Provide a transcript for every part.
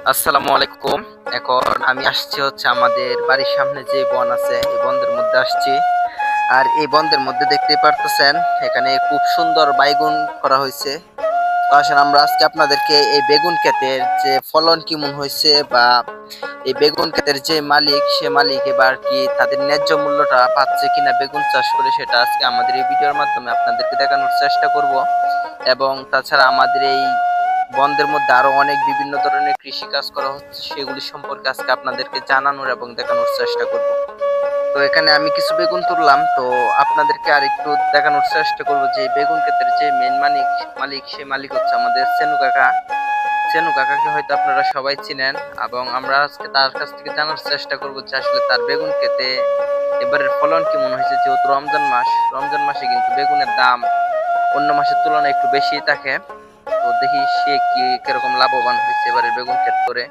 আসসালামু আলাইকুম। এখন আমি আসছি হচ্ছে আমাদের বাড়ির সামনে যে বন আছে এই বনের মধ্যে আসছি। আর এই বনের মধ্যে দেখতেই পারতেছেন এখানে খুব সুন্দর বাইগুন করা হয়েছে। তো আসেন আমরা আজকে আপনাদেরকে এই বেগুন ক্ষেতের যে ফলন কেমন হয়েছে বা এই বেগুন ক্ষেতের যে মালিক সে মালিক এবার কি তাদের ন্যায্য মূল্যটা পাচ্ছে কিনা বেগুন চাষ করে সেটা আজকে আমাদের এই ভিডিওর মাধ্যমে আপনাদেরকে দেখানোর চেষ্টা করব। এবং তাছাড়া আমাদের এই বনদের মধ্যে আরো অনেক বিভিন্ন ধরনের কৃষি কাজ করা হচ্ছে সেগুলি সম্পর্কে আজকে আপনাদেরকে জানানোর এবং দেখানোর চেষ্টা করব। তো এখানে আমি কিছু বেগুন তুললাম, তো আপনাদেরকে আর একটু দেখানোর চেষ্টা করব যে বেগুন ক্ষেতের যে মেন মালিক মালিক সে মালিক হচ্ছে আমাদের সেনু কাকা। সেনু কাকাকে হয়তো আপনারা সবাই চিনেন এবং আমরা আজকে তার কাছ থেকে জানার চেষ্টা করব যে আসলে তার বেগুন ক্ষেতে এবারের ফলন কেমন হয়েছে। যেহেতু রমজান মাস, রমজান মাসে কিন্তু বেগুনের দাম অন্য মাসের তুলনায় একটু বেশি থাকে। তো দেখি সে কি কিরকম লাভবান হয়েছে এবারে বেগুন ক্ষেত করে।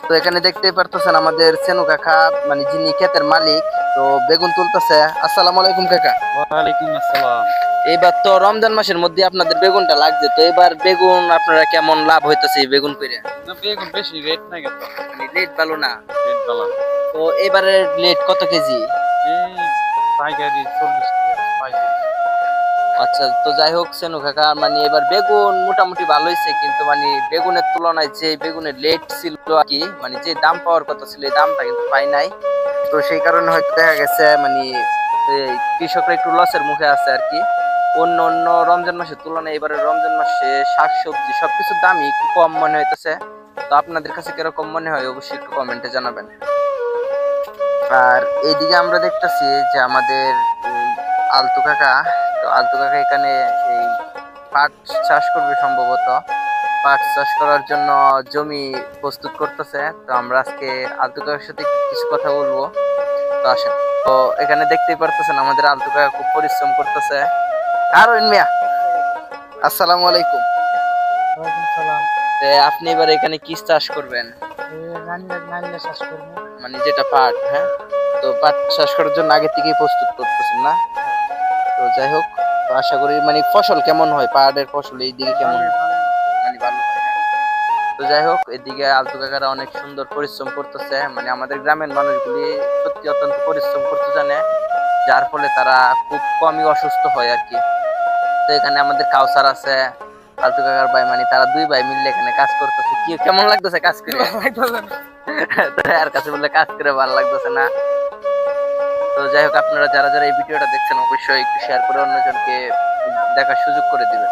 তো এখানে দেখতেই পারতেছেন আমাদের সেনু কাকা, মানে যিনি ক্ষেতের মালিক, তো বেগুন তুলতেছে। আসসালামু আলাইকুম কাকা। ওয়ালাইকুম আসসালাম। এবার তো রমজান মাসের মধ্যে আপনাদের বেগুনটা লাগছে, তো এবার বেগুন আপনারা কেমন লাভ হইতেছে এই বেগুন করে? না বেগুন বেশি রেট নাই কত। মানে লেট ভালো না? রেট ভালো। তো এবারের লেট কত কেজি? এই পাইকারি 40 টাকা পাইকারি। আচ্ছা, তো যাই হোক সেনু কাকা, মানে এবার বেগুন মোটামুটি ভালো হয়েছে, কিন্তু মানে বেগুনের তুলনায় যে বেগুনের লেট ছিল আর কি, মানে যে দাম পাওয়ার কথা ছিল এই দামটা কিন্তু পাই নাই। তো সেই কারণে হয়তো দেখা গেছে মানে এই কৃষকরা একটু লসের মুখে আছে আর কি। অন্য অন্য রমজান মাসের তুলনায় এবারে রমজান মাসে শাকসবজি সবকিছুর দামই একটু কম মনে হইতেছে। তো আপনাদের কাছে কিরকম মনে হয় অবশ্যই একটু কমেন্টে জানাবেন। আর এইদিকে আমরা দেখতেছি যে আমাদের এই আলতু কাকা, তো আলতু কাকা এখানে এই পাট চাষ করবে সম্ভবত। পাট চাষ করার জন্য জমি প্রস্তুত করতেছে। তো আমরা আজকে আলতু কাকার সাথে কিছু কথা বলবো। তো আসেন। তো এখানে দেখতেই পারতেছেন আমাদের আলতু কাকা খুব পরিশ্রম করতেছে। আর মিয়া, আসসালামু আলাইকুম। ওয়ালাইকুম সালাম। আপনি এবার এখানে কি চাষ করবেন? নানিয়া চাষ করবো। মানে যেটা পাট, হ্যাঁ। তো পাট চাষ করার জন্য আগে থেকেই প্রস্তুত করতেছেন না? তো যাই হোক, তো আশা করি মানে ফসল কেমন হয়, পাহাড়ের ফসল এই দিকে কেমন হয়? মানে ভালো হয়, হ্যাঁ। তো যাই হোক, এদিকে আলতু কাকারা অনেক সুন্দর পরিশ্রম করতেছে, মানে আমাদের গ্রামের মানুষগুলি সত্যি অত্যন্ত পরিশ্রম করতে জানে, যার ফলে তারা খুব কমই অসুস্থ হয় আর কি। তো এখানে আমাদের কাউসার আছে, আলতু কাকার ভাই, মানে তারা দুই ভাই মিলে এখানে কাজ করতেছে। কি কেমন লাগতেছে কাজ করে? তো আর কাছে বললে কাজ করে ভালো লাগতেছে না। তো যাই হোক, আপনারা যারা যারা এই ভিডিওটা দেখছেন অবশ্যই একটু শেয়ার করে অন্যজনকে দেখার সুযোগ করে দিবেন।